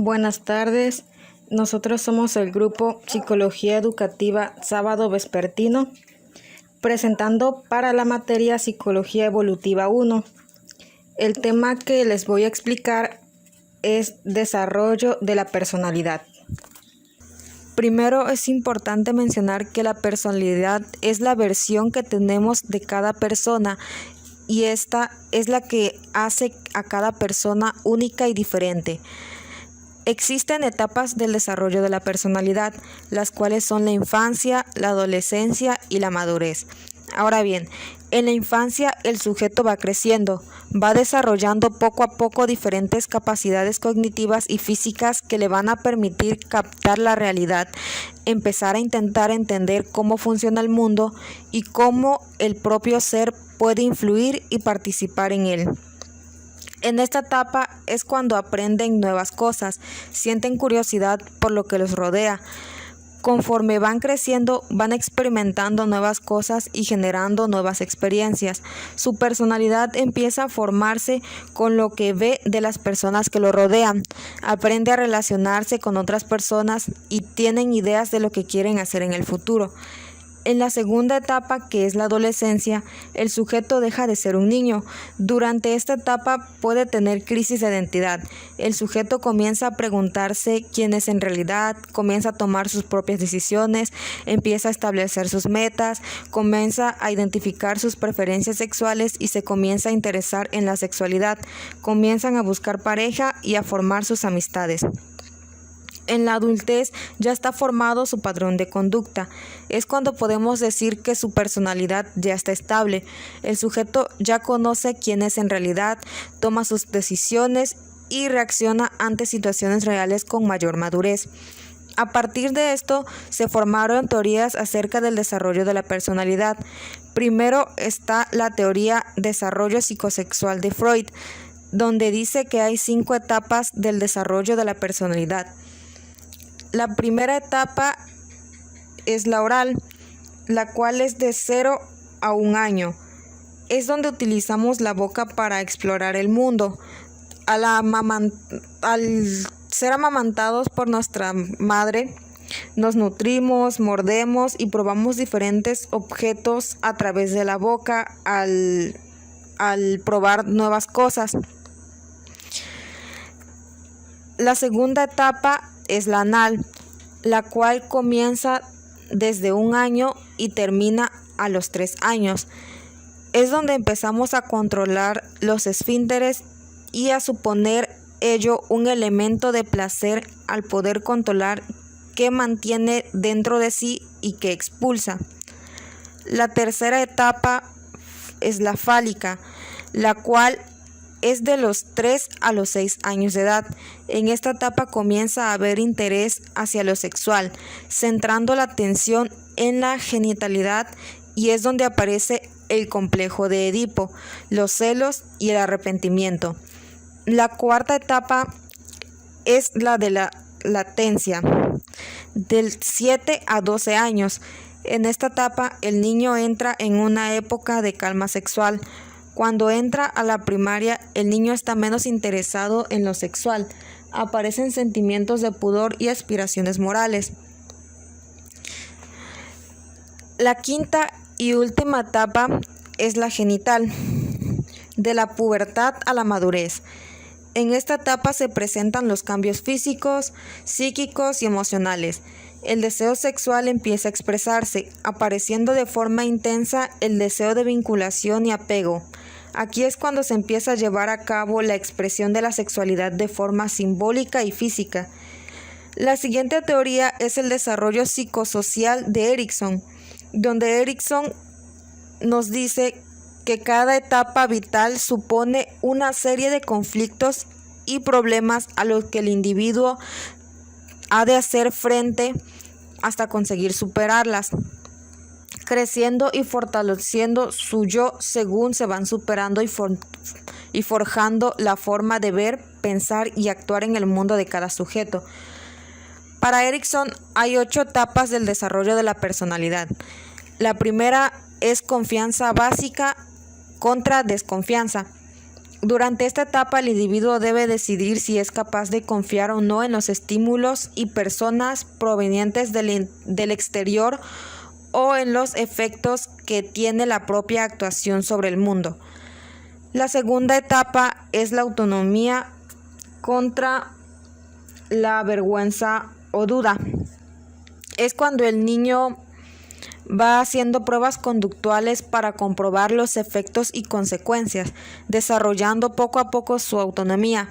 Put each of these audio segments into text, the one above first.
Buenas tardes, nosotros somos el grupo Psicología Educativa Sábado Vespertino, presentando para la materia Psicología Evolutiva 1. El tema que les voy a explicar es desarrollo de la personalidad. Primero es importante mencionar que la personalidad es la versión que tenemos de cada persona y esta es la que hace a cada persona única y diferente. Existen etapas del desarrollo de la personalidad, las cuales son la infancia, la adolescencia y la madurez. Ahora bien, en la infancia el sujeto va creciendo, va desarrollando poco a poco diferentes capacidades cognitivas y físicas que le van a permitir captar la realidad, empezar a intentar entender cómo funciona el mundo y cómo el propio ser puede influir y participar en él. En esta etapa es cuando aprenden nuevas cosas, sienten curiosidad por lo que los rodea. Conforme van creciendo, van experimentando nuevas cosas y generando nuevas experiencias. Su personalidad empieza a formarse con lo que ve de las personas que lo rodean. Aprende a relacionarse con otras personas y tienen ideas de lo que quieren hacer en el futuro. En la segunda etapa, que es la adolescencia, el sujeto deja de ser un niño. Durante esta etapa puede tener crisis de identidad. El sujeto comienza a preguntarse quién es en realidad, comienza a tomar sus propias decisiones, empieza a establecer sus metas, comienza a identificar sus preferencias sexuales y se comienza a interesar en la sexualidad. Comienzan a buscar pareja y a formar sus amistades. En la adultez ya está formado su patrón de conducta. Es cuando podemos decir que su personalidad ya está estable. El sujeto ya conoce quién es en realidad, toma sus decisiones y reacciona ante situaciones reales con mayor madurez. A partir de esto se formaron teorías acerca del desarrollo de la personalidad. Primero está la teoría desarrollo psicosexual de Freud, donde dice que hay 5 etapas del desarrollo de la personalidad. La primera etapa es la oral, la cual es de 0 a 1 año. Es donde utilizamos la boca para explorar el mundo. Al ser amamantados por nuestra madre, nos nutrimos, mordemos y probamos diferentes objetos a través de la boca al probar nuevas cosas. La segunda etapa es la anal, la cual comienza desde 1 año y termina a los 3 años. Es donde empezamos a controlar los esfínteres y a suponer ello un elemento de placer al poder controlar qué mantiene dentro de sí y qué expulsa. La tercera etapa es la fálica, la cual es de los 3 a los 6 años de edad. En esta etapa comienza a haber interés hacia lo sexual, centrando la atención en la genitalidad y es donde aparece el complejo de Edipo, los celos y el arrepentimiento. La cuarta etapa es la de la latencia, del 7 a 12 años. En esta etapa el niño entra en una época de calma sexual. Cuando entra a la primaria, el niño está menos interesado en lo sexual. Aparecen sentimientos de pudor y aspiraciones morales. La quinta y última etapa es la genital, de la pubertad a la madurez. En esta etapa se presentan los cambios físicos, psíquicos y emocionales. El deseo sexual empieza a expresarse, apareciendo de forma intensa el deseo de vinculación y apego. Aquí es cuando se empieza a llevar a cabo la expresión de la sexualidad de forma simbólica y física. La siguiente teoría es el desarrollo psicosocial de Erikson, donde Erikson nos dice que cada etapa vital supone una serie de conflictos y problemas a los que el individuo ha de hacer frente hasta conseguir superarlas, creciendo y fortaleciendo su yo según se van superando y forjando la forma de ver, pensar y actuar en el mundo de cada sujeto. Para Erikson hay 8 etapas del desarrollo de la personalidad. La primera es confianza básica contra desconfianza. Durante esta etapa, el individuo debe decidir si es capaz de confiar o no en los estímulos y personas provenientes del exterior o en los efectos que tiene la propia actuación sobre el mundo. La segunda etapa es la autonomía contra la vergüenza o duda. Es cuando el niño va haciendo pruebas conductuales para comprobar los efectos y consecuencias, desarrollando poco a poco su autonomía.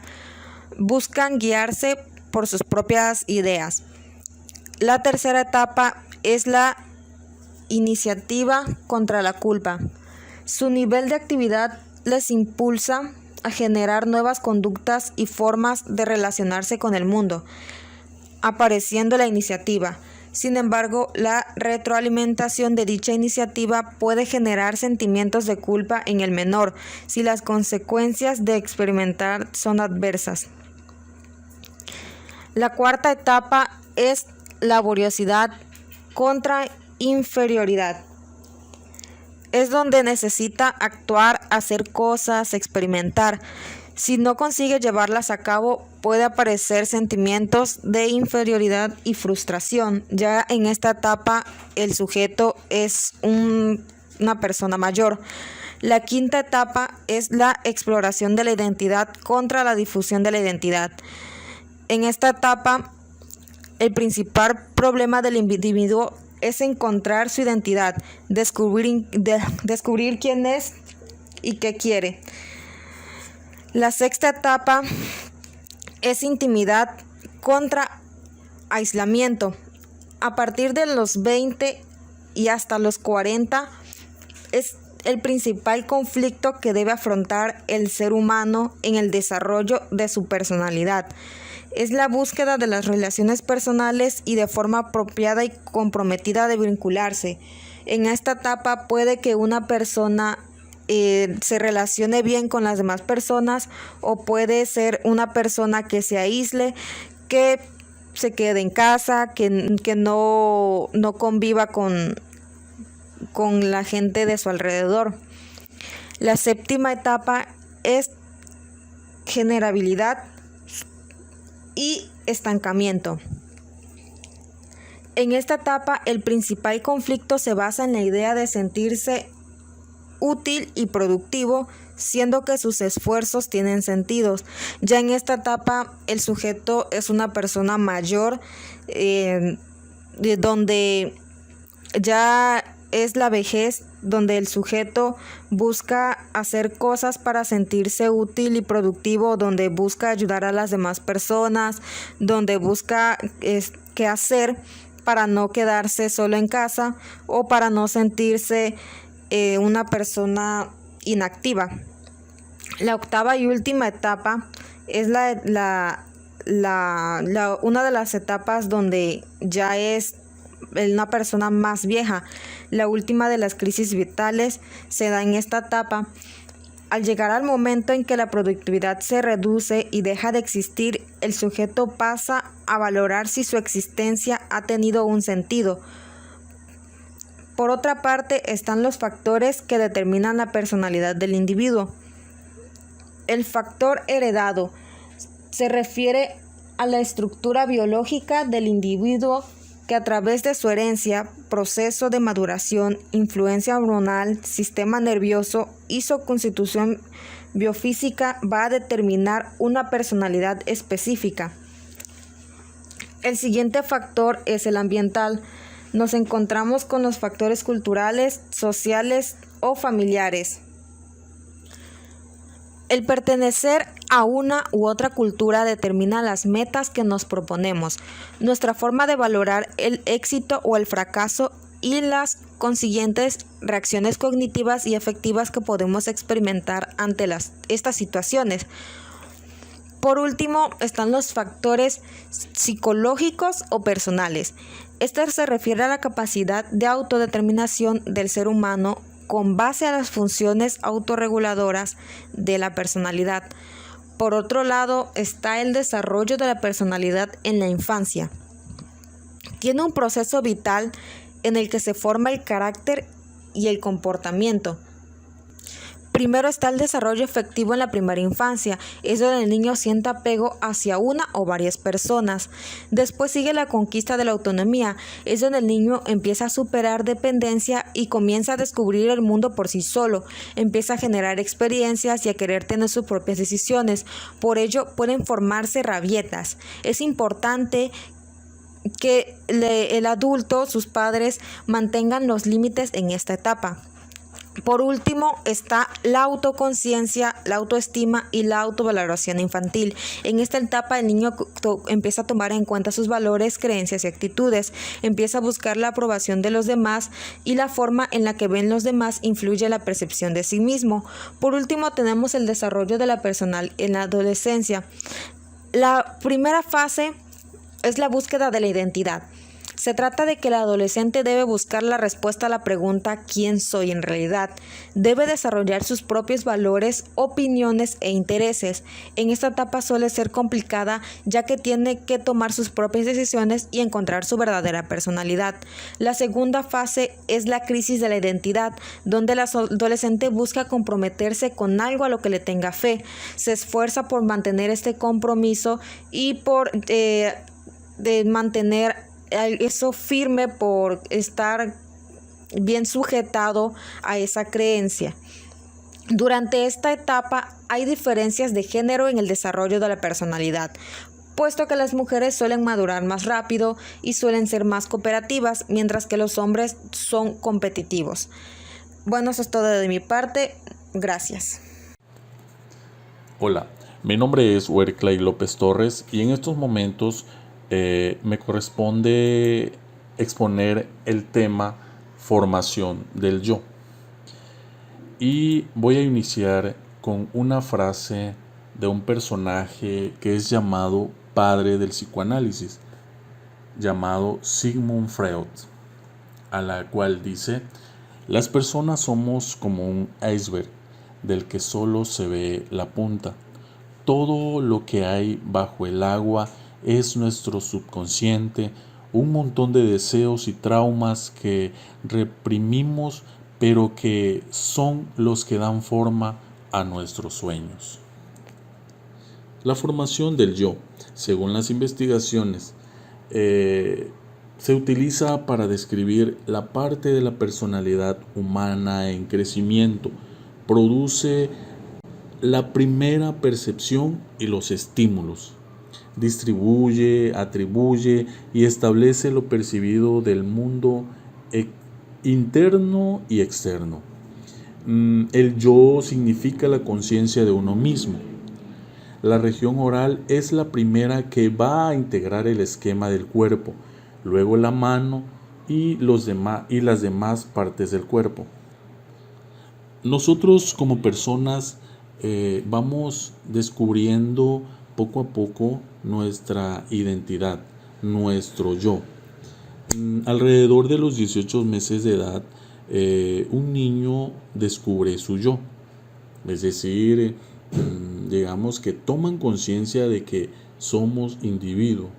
Buscan guiarse por sus propias ideas. La tercera etapa es la iniciativa contra la culpa. Su nivel de actividad les impulsa a generar nuevas conductas y formas de relacionarse con el mundo, apareciendo la iniciativa. Sin embargo, la retroalimentación de dicha iniciativa puede generar sentimientos de culpa en el menor si las consecuencias de experimentar son adversas. La cuarta etapa es laboriosidad contra inferioridad. Es donde necesita actuar, hacer cosas, experimentar. Si no consigue llevarlas a cabo, puede aparecer sentimientos de inferioridad y frustración. Ya en esta etapa, el sujeto es una persona mayor. La quinta etapa es la exploración de la identidad contra la difusión de la identidad. En esta etapa, el principal problema del individuo es encontrar su identidad, descubrir quién es y qué quiere. La sexta etapa es intimidad contra aislamiento. A partir de los 20 y hasta los 40 es el principal conflicto que debe afrontar el ser humano en el desarrollo de su personalidad. Es la búsqueda de las relaciones personales y de forma apropiada y comprometida de vincularse. En esta etapa puede que una persona se relacione bien con las demás personas, o puede ser una persona que se aísle, que se quede en casa, que no conviva con la gente de su alrededor. La séptima etapa es generabilidad y estancamiento. En esta etapa, el principal conflicto se basa en la idea de sentirse útil y productivo, siendo que sus esfuerzos tienen sentidos. Ya en esta etapa, el sujeto es una persona mayor, donde ya es la vejez, donde el sujeto busca hacer cosas para sentirse útil y productivo, donde busca ayudar a las demás personas, donde busca qué hacer para no quedarse solo en casa o para no sentirse una persona inactiva. La octava y última etapa es una de las etapas donde ya es una persona más vieja. La última de las crisis vitales se da en esta etapa. Al llegar al momento en que la productividad se reduce y deja de existir, el sujeto pasa a valorar si su existencia ha tenido un sentido. Por otra parte, están los factores que determinan la personalidad del individuo. El factor heredado se refiere a la estructura biológica del individuo que a través de su herencia, proceso de maduración, influencia hormonal, sistema nervioso y su constitución biofísica va a determinar una personalidad específica. El siguiente factor es el ambiental. Nos encontramos con los factores culturales, sociales o familiares. El pertenecer a una u otra cultura determina las metas que nos proponemos, nuestra forma de valorar el éxito o el fracaso y las consiguientes reacciones cognitivas y afectivas que podemos experimentar ante estas situaciones. Por último, están los factores psicológicos o personales. Este se refiere a la capacidad de autodeterminación del ser humano con base a las funciones autorreguladoras de la personalidad. Por otro lado, está el desarrollo de la personalidad en la infancia. Tiene un proceso vital en el que se forma el carácter y el comportamiento. Primero está el desarrollo efectivo en la primera infancia, es donde el niño siente apego hacia una o varias personas. Después sigue la conquista de la autonomía, es donde el niño empieza a superar dependencia y comienza a descubrir el mundo por sí solo, empieza a generar experiencias y a querer tener sus propias decisiones. Por ello pueden formarse rabietas. Es importante que el adulto, sus padres, mantengan los límites en esta etapa. Por último está la autoconciencia, la autoestima y la autovaloración infantil. En esta etapa el niño empieza a tomar en cuenta sus valores, creencias y actitudes, empieza a buscar la aprobación de los demás y la forma en la que ven los demás influye en la percepción de sí mismo. Por último tenemos el desarrollo de la personalidad en la adolescencia. La primera fase es la búsqueda de la identidad. Se trata de que el adolescente debe buscar la respuesta a la pregunta ¿quién soy en realidad? Debe desarrollar sus propios valores, opiniones e intereses. En esta etapa suele ser complicada ya que tiene que tomar sus propias decisiones y encontrar su verdadera personalidad. La segunda fase es la crisis de la identidad, donde el adolescente busca comprometerse con algo a lo que le tenga fe. Se esfuerza por mantener este compromiso y por mantener eso firme, por estar bien sujetado a esa creencia. Durante esta etapa hay diferencias de género en el desarrollo de la personalidad, puesto que las mujeres suelen madurar más rápido y suelen ser más cooperativas, mientras que los hombres son competitivos. Bueno, eso es todo de mi parte. Gracias. Hola, mi nombre es Werkley López Torres y en estos momentos me corresponde exponer el tema formación del yo. Y voy a iniciar con una frase de un personaje que es llamado padre del psicoanálisis, llamado Sigmund Freud, a la cual dice: las personas somos como un iceberg del que solo se ve la punta. Todo lo que hay bajo el agua es nuestro subconsciente, un montón de deseos y traumas que reprimimos, pero que son los que dan forma a nuestros sueños. La formación del yo, según las investigaciones, se utiliza para describir la parte de la personalidad humana en crecimiento. Produce la primera percepción y los estímulos. Distribuye, atribuye y establece lo percibido del mundo interno y externo. El yo significa la conciencia de uno mismo. La región oral es la primera que va a integrar el esquema del cuerpo, luego la mano y las demás partes del cuerpo. Nosotros como personas vamos descubriendo poco a poco nuestra identidad, nuestro yo. Alrededor de los 18 meses de edad, un niño descubre su yo. Es decir, digamos que toman conciencia de que somos individuos.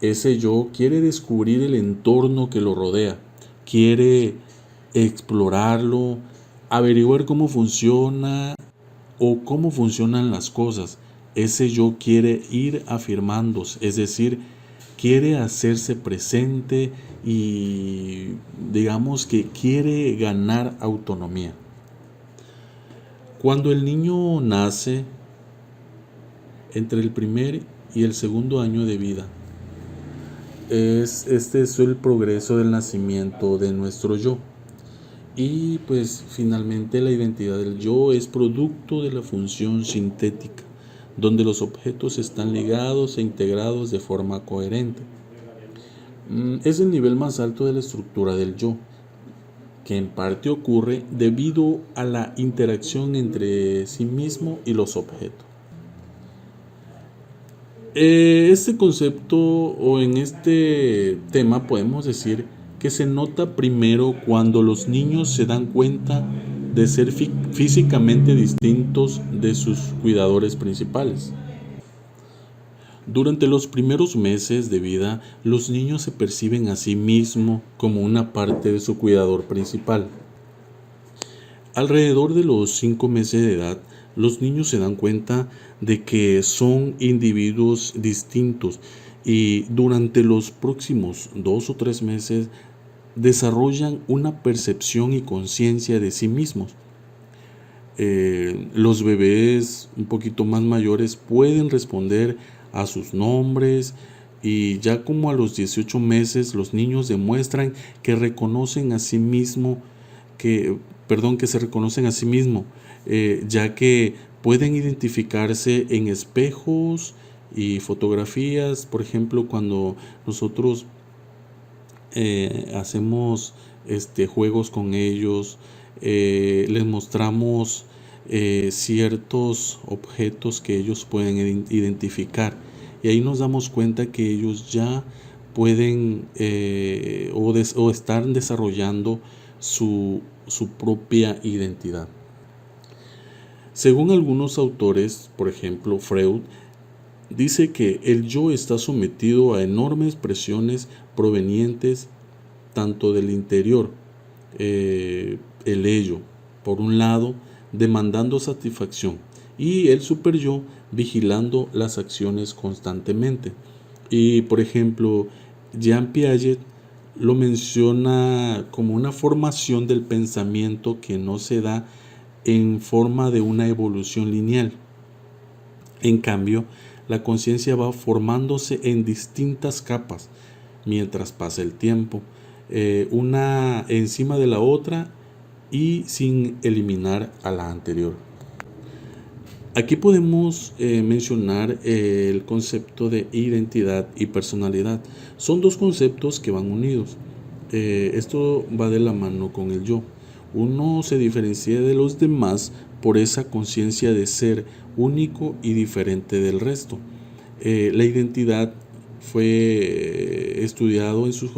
Ese yo quiere descubrir el entorno que lo rodea, quiere explorarlo, averiguar cómo funciona o cómo funcionan las cosas. Ese yo quiere ir afirmándose, es decir, quiere hacerse presente y digamos que quiere ganar autonomía. Cuando el niño nace, entre el primer y el segundo año de vida, este es el progreso del nacimiento de nuestro yo. Y pues finalmente la identidad del yo es producto de la función sintética, donde los objetos están ligados e integrados de forma coherente. Es el nivel más alto de la estructura del yo, que en parte ocurre debido a la interacción entre sí mismo y los objetos. Este concepto o en este tema podemos decir que se nota primero cuando los niños se dan cuenta de ser físicamente distintos de sus cuidadores principales. Durante los primeros meses de vida, los niños se perciben a sí mismos como una parte de su cuidador principal. Alrededor de los 5 meses de edad, los niños se dan cuenta de que son individuos distintos y durante los próximos 2 o 3 meses desarrollan una percepción y conciencia de sí mismos. Los bebés un poquito más mayores pueden responder a sus nombres y ya como a los 18 meses los niños demuestran que reconocen a sí mismo, que se reconocen a sí mismo, ya que pueden identificarse en espejos y fotografías. Por ejemplo, cuando nosotros hacemos juegos con ellos, les mostramos ciertos objetos que ellos pueden identificar, y ahí nos damos cuenta que ellos ya pueden o están desarrollando su propia identidad. Según algunos autores, por ejemplo Freud, dice que el yo está sometido a enormes presiones provenientes tanto del interior, el ello, por un lado, demandando satisfacción, y el superyo vigilando las acciones constantemente. Y por ejemplo, Jean Piaget lo menciona como una formación del pensamiento que no se da en forma de una evolución lineal. En cambio, la conciencia va formándose en distintas capas mientras pasa el tiempo, una encima de la otra y sin eliminar a la anterior. Aquí podemos mencionar el concepto de identidad y personalidad. Son dos conceptos que van unidos. Esto va de la mano con el yo. Uno se diferencia de los demás por esa conciencia de ser único y diferente del resto. La identidad fue estudiado en sus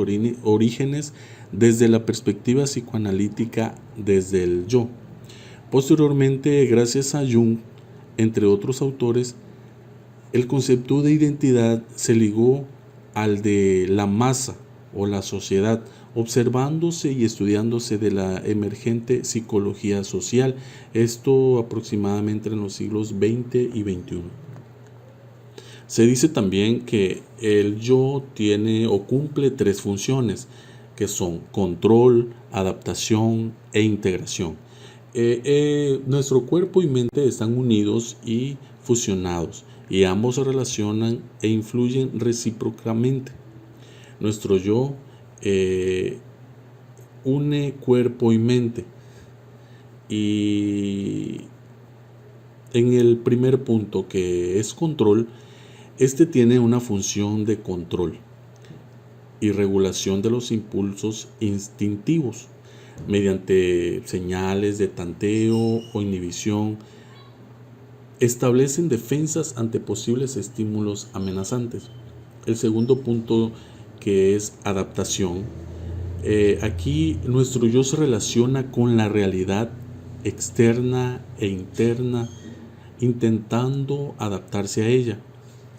orígenes desde la perspectiva psicoanalítica, desde el yo. Posteriormente, gracias a Jung, entre otros autores, el concepto de identidad se ligó al de la masa o la sociedad, observándose y estudiándose de la emergente psicología social, esto aproximadamente en los siglos XX y XXI. Se dice también que el yo tiene o cumple 3 funciones, que son control, adaptación e integración. Nuestro cuerpo y mente están unidos y fusionados, y ambos se relacionan e influyen recíprocamente. Nuestro yo une cuerpo y mente, y en el primer punto, que es control, tiene una función de control y regulación de los impulsos instintivos mediante señales de tanteo o inhibición. Establecen defensas ante posibles estímulos amenazantes. El segundo punto, que es adaptación, aquí nuestro yo se relaciona con la realidad externa e interna, intentando adaptarse a ella.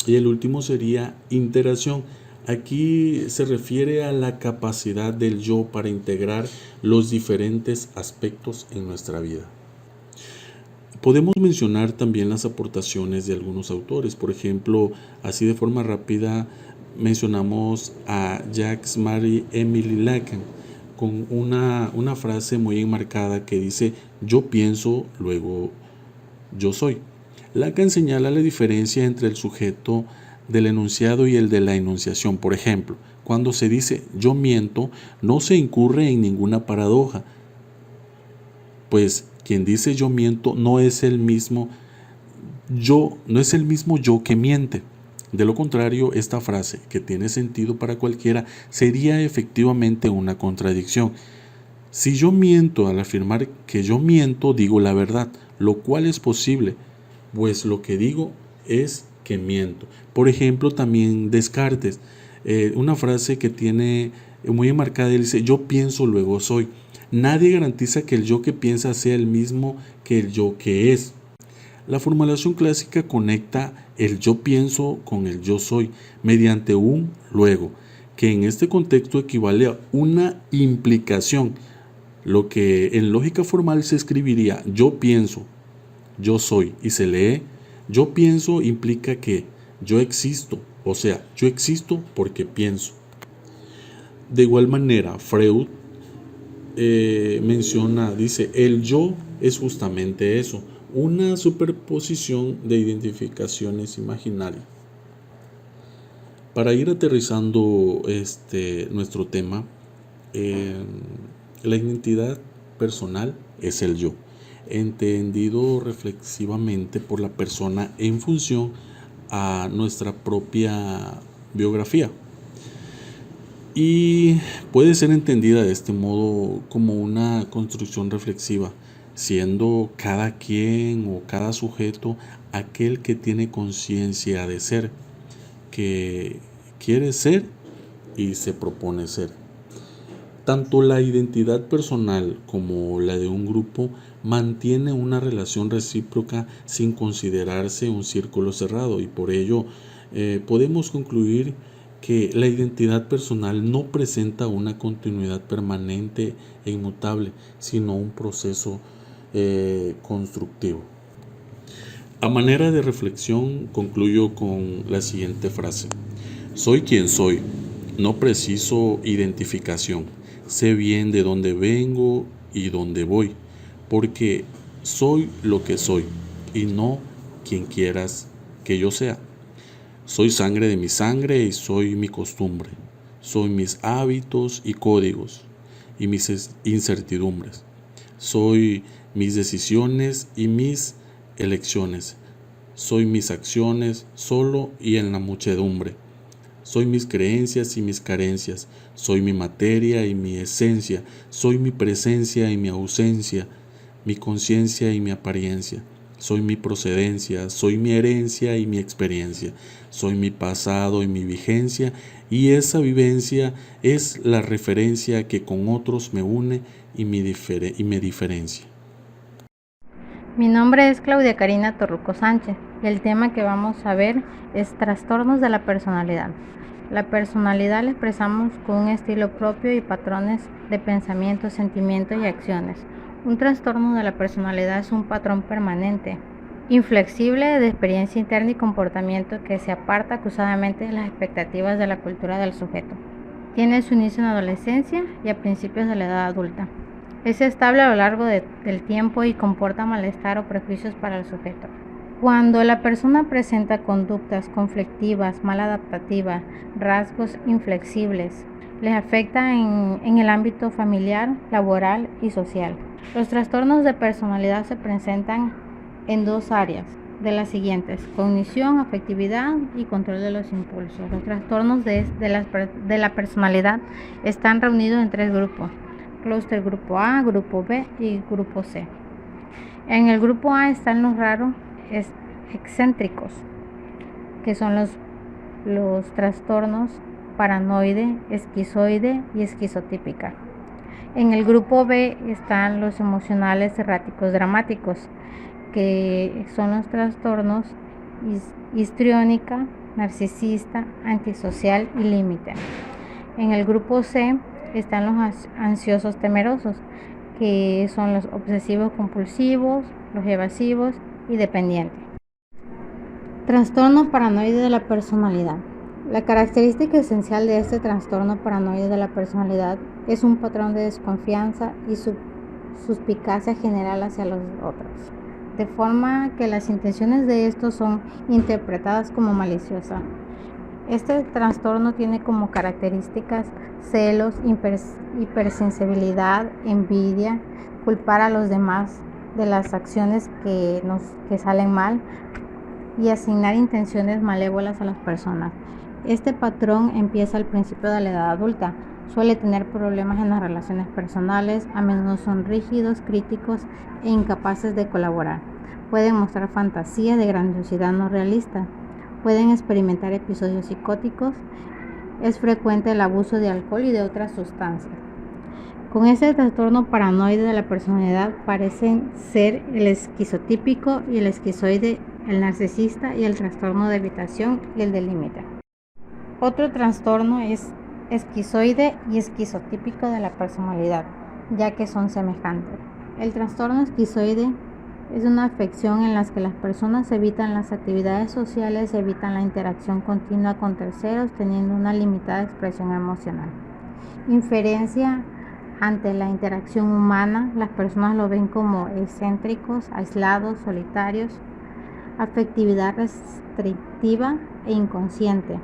Y el último sería integración. Aquí se refiere a la capacidad del yo para integrar los diferentes aspectos en nuestra vida. Podemos mencionar también las aportaciones de algunos autores. Por ejemplo, así de forma rápida, mencionamos a Jacques Marie Émile Lacan con una frase muy enmarcada que dice: yo pienso, luego yo soy. Lacan señala la diferencia entre el sujeto del enunciado y el de la enunciación. Por ejemplo, cuando se dice yo miento, no se incurre en ninguna paradoja, pues quien dice yo miento no es el mismo yo que miente. De lo contrario, esta frase, que tiene sentido para cualquiera, sería efectivamente una contradicción. Si yo miento al afirmar que yo miento, digo la verdad, lo cual es posible, pues lo que digo es que miento. Por ejemplo, también Descartes, una frase que tiene muy enmarcada, él dice: yo pienso, luego soy. Nadie garantiza que el yo que piensa sea el mismo que el yo que es. La formulación clásica conecta el yo pienso con el yo soy mediante un luego, que en este contexto equivale a una implicación. Lo que en lógica formal se escribiría yo pienso, yo soy, y se lee yo pienso implica que yo existo, o sea, yo existo porque pienso. De igual manera, Freud dice, el yo es justamente eso, una superposición de identificaciones imaginarias. Para ir aterrizando nuestro tema, la identidad personal es el yo, entendido reflexivamente por la persona en función a nuestra propia biografía. Y puede ser entendida de este modo como una construcción reflexiva, siendo cada quien o cada sujeto aquel que tiene conciencia de ser, que quiere ser y se propone ser. Tanto la identidad personal como la de un grupo mantiene una relación recíproca sin considerarse un círculo cerrado, y por ello podemos concluir que la identidad personal no presenta una continuidad permanente e inmutable, sino un proceso constructivo. A manera de reflexión, concluyo con la siguiente frase: soy quien soy, no preciso identificación, sé bien de dónde vengo y dónde voy, porque soy lo que soy y no quien quieras que yo sea. Soy sangre de mi sangre y soy mi costumbre, soy mis hábitos y códigos y mis incertidumbres, soy mis decisiones y mis elecciones, soy mis acciones solo y en la muchedumbre, soy mis creencias y mis carencias, soy mi materia y mi esencia, soy mi presencia y mi ausencia, mi conciencia y mi apariencia, soy mi procedencia, soy mi herencia y mi experiencia, soy mi pasado y mi vigencia, y esa vivencia es la referencia que con otros me une y me diferencia. Mi nombre es Claudia Karina Torruco Sánchez y el tema que vamos a ver es trastornos de la personalidad. La personalidad la expresamos con un estilo propio y patrones de pensamiento, sentimiento y acciones. Un trastorno de la personalidad es un patrón permanente, inflexible de experiencia interna y comportamiento que se aparta acusadamente de las expectativas de la cultura del sujeto. Tiene su inicio en la adolescencia y a principios de la edad adulta. Es estable a lo largo del tiempo y comporta malestar o prejuicios para el sujeto. Cuando la persona presenta conductas conflictivas, maladaptativas, rasgos inflexibles, les afecta en el ámbito familiar, laboral y social. Los trastornos de personalidad se presentan en dos áreas de las siguientes: cognición, afectividad y control de los impulsos. Los trastornos de la personalidad están reunidos en tres grupos: clúster grupo A, grupo B y grupo C. En el grupo A están los raros excéntricos, que son los trastornos paranoide, esquizoide y esquizotípica. En el grupo B están los emocionales erráticos dramáticos, que son los trastornos histriónica, narcisista, antisocial y límite. En el grupo C están los ansiosos temerosos, que son los obsesivos compulsivos, los evasivos y dependientes. Trastorno paranoide de la personalidad. La característica esencial de este trastorno paranoide de la personalidad es un patrón de desconfianza y suspicacia general hacia los otros, de forma que las intenciones de estos son interpretadas como maliciosas. Este trastorno tiene como características celos, hipersensibilidad, envidia, culpar a los demás de las acciones que salen mal y asignar intenciones malévolas a las personas. Este patrón empieza al principio de la edad adulta. Suele tener problemas en las relaciones personales, a menudo son rígidos, críticos e incapaces de colaborar. Pueden mostrar fantasías de grandiosidad no realista. Pueden experimentar episodios psicóticos. Es frecuente el abuso de alcohol y de otras sustancias. Con este trastorno paranoide de la personalidad parecen ser el esquizotípico y el esquizoide, el narcisista y el trastorno de evitación y el del límite. Otro trastorno es esquizoide y esquizotípico de la personalidad. ya que son semejantes. El trastorno esquizoide es una afección en la que las personas evitan las actividades sociales, evitan la interacción continua con terceros, teniendo una limitada expresión emocional. Inferencia ante la interacción humana, las personas lo ven como excéntricos, aislados, solitarios, afectividad restrictiva e inconsciente,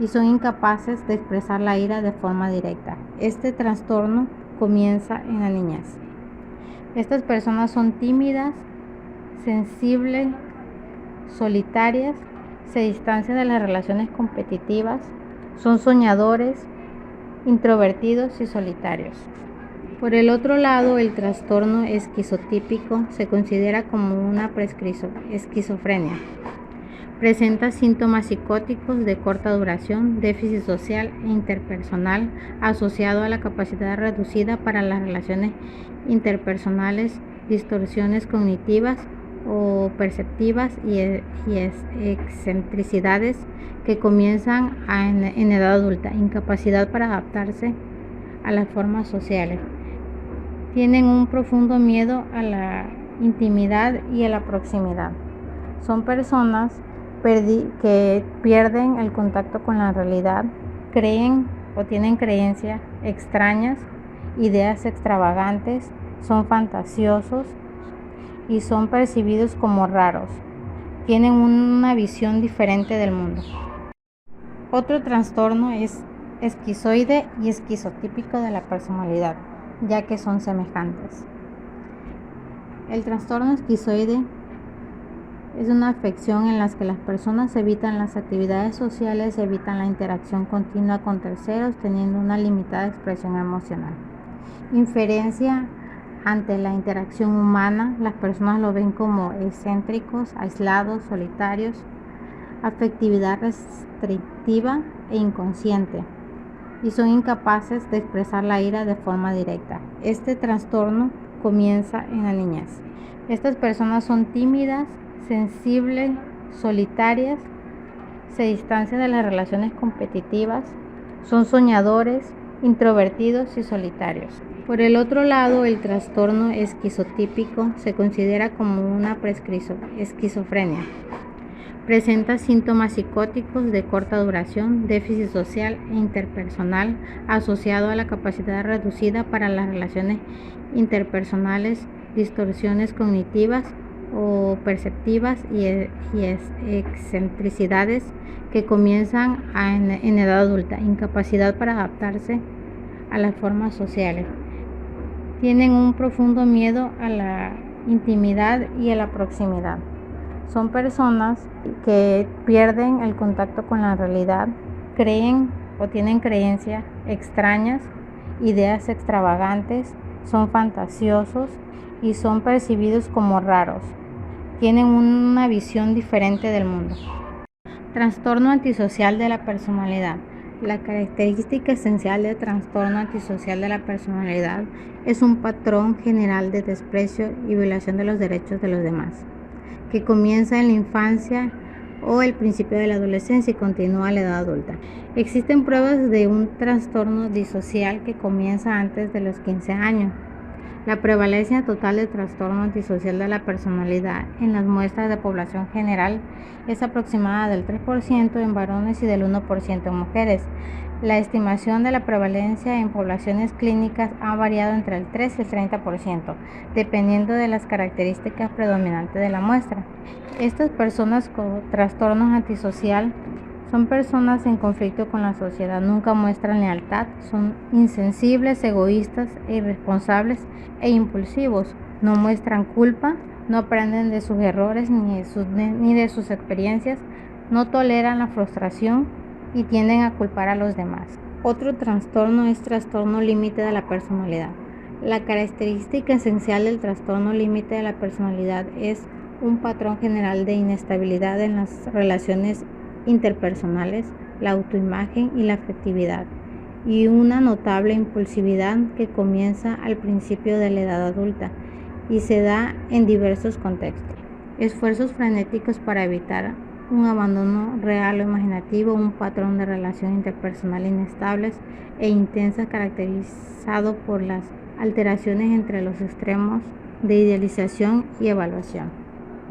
y son incapaces de expresar la ira de forma directa. Este trastorno comienza en la niñez. Estas personas son tímidas, sensibles, solitarias, se distancian de las relaciones competitivas, son soñadores, introvertidos y solitarios. Por el otro lado, el trastorno esquizotípico se considera como una esquizofrenia. Presenta síntomas psicóticos de corta duración, déficit social e interpersonal asociado a la capacidad reducida para las relaciones interpersonales, distorsiones cognitivas o perceptivas y excentricidades que comienzan en edad adulta, incapacidad para adaptarse a las formas sociales. Tienen un profundo miedo a la intimidad y a la proximidad. Son personas que pierden el contacto con la realidad, creen o tienen creencias extrañas, ideas extravagantes, son fantasiosos y son percibidos como raros. Tienen una visión diferente del mundo. Otro trastorno es esquizoide y esquizotípico de la personalidad, ya que son semejantes. El trastorno esquizoide es una afección en la que las personas evitan las actividades sociales, evitan la interacción continua con terceros, teniendo una limitada expresión emocional. Inferencia ante la interacción humana, las personas lo ven como excéntricos, aislados, solitarios, afectividad restrictiva e inconsciente, y son incapaces de expresar la ira de forma directa. Este trastorno comienza en la niñez. Estas personas son tímidas, sensibles, solitarias, se distancian de las relaciones competitivas, son soñadores, introvertidos y solitarios. Por el otro lado, el trastorno esquizotípico se considera como una esquizofrenia. Presenta síntomas psicóticos de corta duración, déficit social e interpersonal asociado a la capacidad reducida para las relaciones interpersonales, distorsiones cognitivas o perceptivas y excentricidades que comienzan en edad adulta, incapacidad para adaptarse a las formas sociales. Tienen un profundo miedo a la intimidad y a la proximidad. Son personas que pierden el contacto con la realidad, creen o tienen creencias extrañas, ideas extravagantes, son fantasiosos y son percibidos como raros. Tienen una visión diferente del mundo. Trastorno antisocial de la personalidad. La característica esencial del trastorno antisocial de la personalidad es un patrón general de desprecio y violación de los derechos de los demás, que comienza en la infancia o el principio de la adolescencia y continúa a la edad adulta. Existen pruebas de un trastorno disocial que comienza antes de los 15 años. La prevalencia total del trastorno antisocial de la personalidad en las muestras de población general es aproximada del 3% en varones y del 1% en mujeres. La estimación de la prevalencia en poblaciones clínicas ha variado entre el 3 y el 30%, dependiendo de las características predominantes de la muestra. Estas personas con trastornos antisocial son personas en conflicto con la sociedad, nunca muestran lealtad, son insensibles, egoístas e irresponsables e impulsivos, no muestran culpa, no aprenden de sus errores ni de sus experiencias, no toleran la frustración y tienden a culpar a los demás. Otro trastorno es trastorno límite de la personalidad. La característica esencial del trastorno límite de la personalidad es un patrón general de inestabilidad en las relaciones interpersonales, la autoimagen y la afectividad, y una notable impulsividad que comienza al principio de la edad adulta y se da en diversos contextos. Esfuerzos frenéticos para evitar un abandono real o imaginativo, un patrón de relación interpersonal inestables e intensas caracterizado por las alteraciones entre los extremos de idealización y evaluación.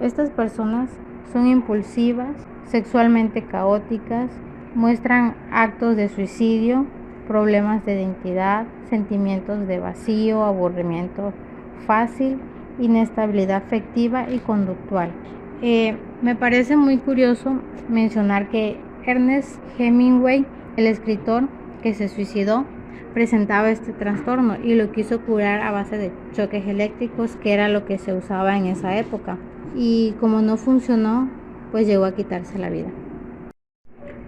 Estas personas son impulsivas, sexualmente caóticas, muestran actos de suicidio, problemas de identidad, sentimientos de vacío, aburrimiento fácil, inestabilidad afectiva y conductual. Me parece muy curioso mencionar que Ernest Hemingway, el escritor que se suicidó, presentaba este trastorno y lo quiso curar a base de choques eléctricos, que era lo que se usaba en esa época. Y como no funcionó, pues llegó a quitarse la vida.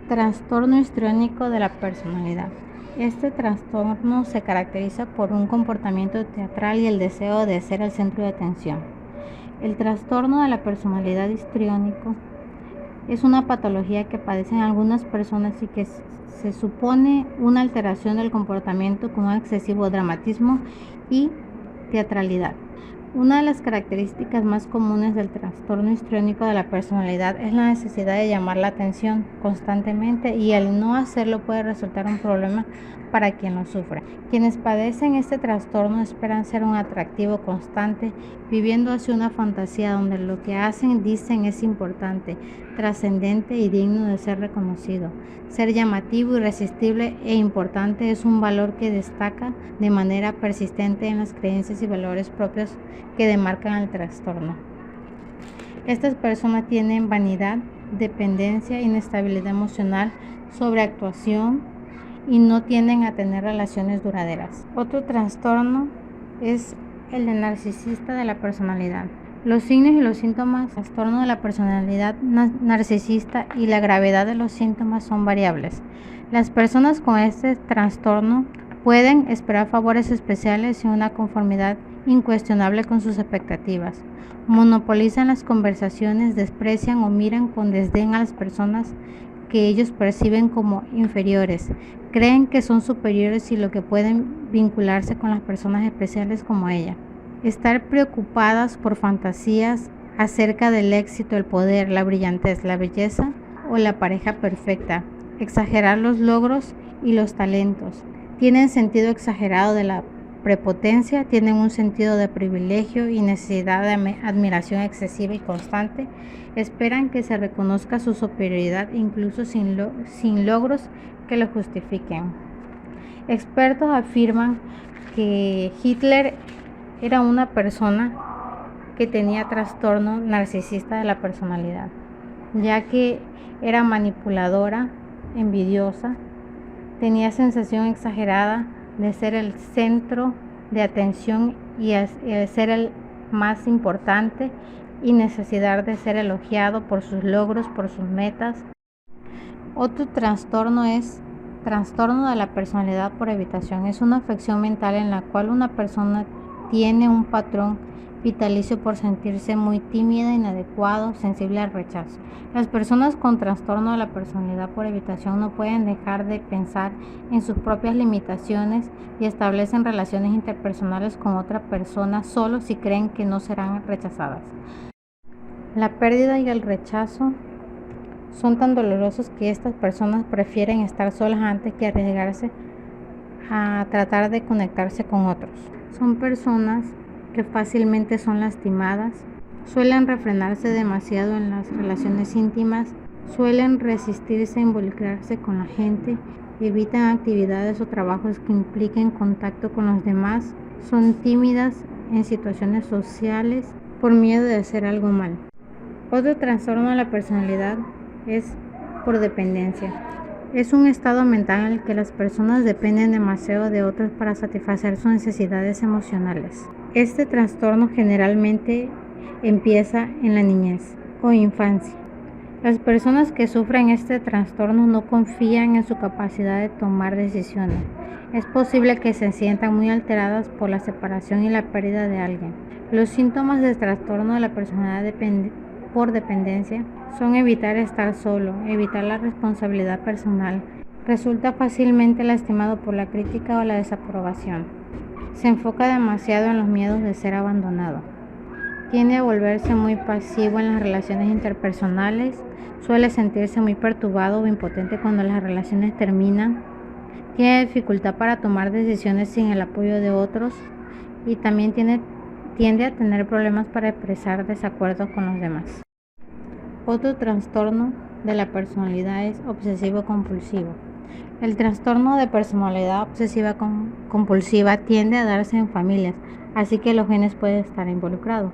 Trastorno histriónico de la personalidad. Este trastorno se caracteriza por un comportamiento teatral y el deseo de ser el centro de atención. El trastorno de la personalidad histriónico es una patología que padecen algunas personas y que se supone una alteración del comportamiento con un excesivo dramatismo y teatralidad. Una de las características más comunes del trastorno histriónico de la personalidad es la necesidad de llamar la atención constantemente, y el no hacerlo puede resultar un problema para quien lo sufre. Quienes padecen este trastorno esperan ser un atractivo constante, viviendo así una fantasía donde lo que hacen y dicen es importante, trascendente y digno de ser reconocido. Ser llamativo, irresistible e importante es un valor que destaca de manera persistente en las creencias y valores propios que demarcan el trastorno. Estas personas tienen vanidad, dependencia, inestabilidad emocional, sobreactuación y no tienden a tener relaciones duraderas. Otro trastorno es el de narcisista de la personalidad. Los signos y los síntomas del trastorno de la personalidad narcisista y la gravedad de los síntomas son variables. Las personas con este trastorno pueden esperar favores especiales y una conformidad incuestionable con sus expectativas. Monopolizan las conversaciones, desprecian o miran con desdén a las personas que ellos perciben como inferiores. Creen que son superiores y lo que pueden vincularse con las personas especiales como ella. Estar preocupadas por fantasías acerca del éxito, el poder, la brillantez, la belleza o la pareja perfecta. Exagerar los logros y los talentos. Tienen sentido exagerado de la prepotencia, tienen un sentido de privilegio y necesidad de admiración excesiva y constante. Esperan que se reconozca su superioridad incluso sin logros que lo justifiquen. Expertos afirman que Hitler era una persona que tenía trastorno narcisista de la personalidad, ya que era manipuladora, envidiosa, tenía sensación exagerada de ser el centro de atención y ser el más importante, y necesidad de ser elogiado por sus logros, por sus metas. Otro trastorno es trastorno de la personalidad por evitación. Es una afección mental en la cual una persona tiene un patrón vitalicio por sentirse muy tímida, inadecuado, sensible al rechazo. Las personas con trastorno de la personalidad por evitación no pueden dejar de pensar en sus propias limitaciones y establecen relaciones interpersonales con otra persona solo si creen que no serán rechazadas. La pérdida y el rechazo son tan dolorosos que estas personas prefieren estar solas antes que arriesgarse a tratar de conectarse con otros. Son personas que fácilmente son lastimadas, suelen refrenarse demasiado en las relaciones íntimas, suelen resistirse a involucrarse con la gente, evitan actividades o trabajos que impliquen contacto con los demás, son tímidas en situaciones sociales por miedo de hacer algo mal. Otro trastorno de la personalidad es por dependencia. Es un estado mental en el que las personas dependen demasiado de otros para satisfacer sus necesidades emocionales. Este trastorno generalmente empieza en la niñez o infancia. Las personas que sufren este trastorno no confían en su capacidad de tomar decisiones. Es posible que se sientan muy alteradas por la separación y la pérdida de alguien. Los síntomas del trastorno de la personalidad por dependencia son evitar estar solo, evitar la responsabilidad personal, resulta fácilmente lastimado por la crítica o la desaprobación, se enfoca demasiado en los miedos de ser abandonado, tiende a volverse muy pasivo en las relaciones interpersonales, suele sentirse muy perturbado o impotente cuando las relaciones terminan, tiene dificultad para tomar decisiones sin el apoyo de otros, y también tiende a tener problemas para expresar desacuerdo con los demás. Otro trastorno de la personalidad es obsesivo-compulsivo. El trastorno de personalidad obsesiva-compulsiva tiende a darse en familias, así que los genes pueden estar involucrados.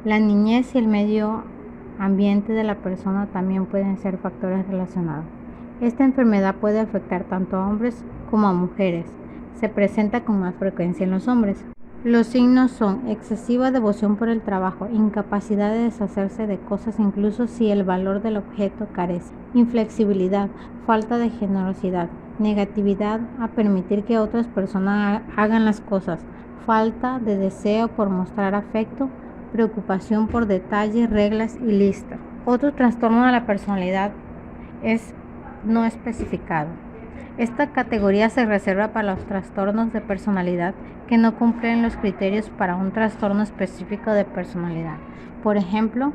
La niñez y el medio ambiente de la persona también pueden ser factores relacionados. Esta enfermedad puede afectar tanto a hombres como a mujeres. Se presenta con más frecuencia en los hombres. Los signos son excesiva devoción por el trabajo, incapacidad de deshacerse de cosas incluso si el valor del objeto carece, inflexibilidad, falta de generosidad, negatividad a permitir que otras personas hagan las cosas, falta de deseo por mostrar afecto, preocupación por detalles, reglas y listas. Otro trastorno de la personalidad es no especificado. Esta categoría se reserva para los trastornos de personalidad que no cumplen los criterios para un trastorno específico de personalidad. Por ejemplo,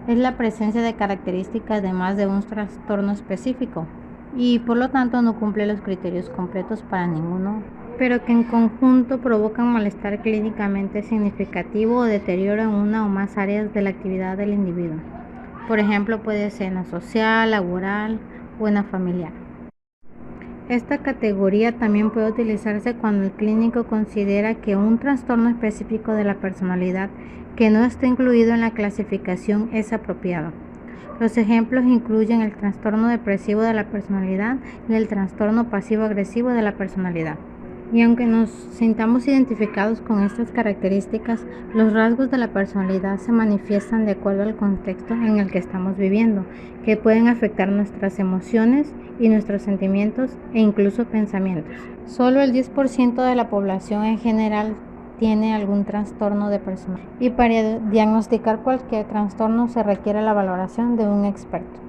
es la presencia de características de más de un trastorno específico y por lo tanto no cumple los criterios completos para ninguno, pero que en conjunto provocan malestar clínicamente significativo o deterioro en una o más áreas de la actividad del individuo. Por ejemplo, puede ser en la social, laboral o en la familiar. Esta categoría también puede utilizarse cuando el clínico considera que un trastorno específico de la personalidad que no está incluido en la clasificación es apropiado. Los ejemplos incluyen el trastorno depresivo de la personalidad y el trastorno pasivo-agresivo de la personalidad. Y aunque nos sintamos identificados con estas características, los rasgos de la personalidad se manifiestan de acuerdo al contexto en el que estamos viviendo, que pueden afectar nuestras emociones y nuestros sentimientos e incluso pensamientos. Solo el 10% de la población en general tiene algún trastorno de personalidad y para diagnosticar cualquier trastorno se requiere la valoración de un experto.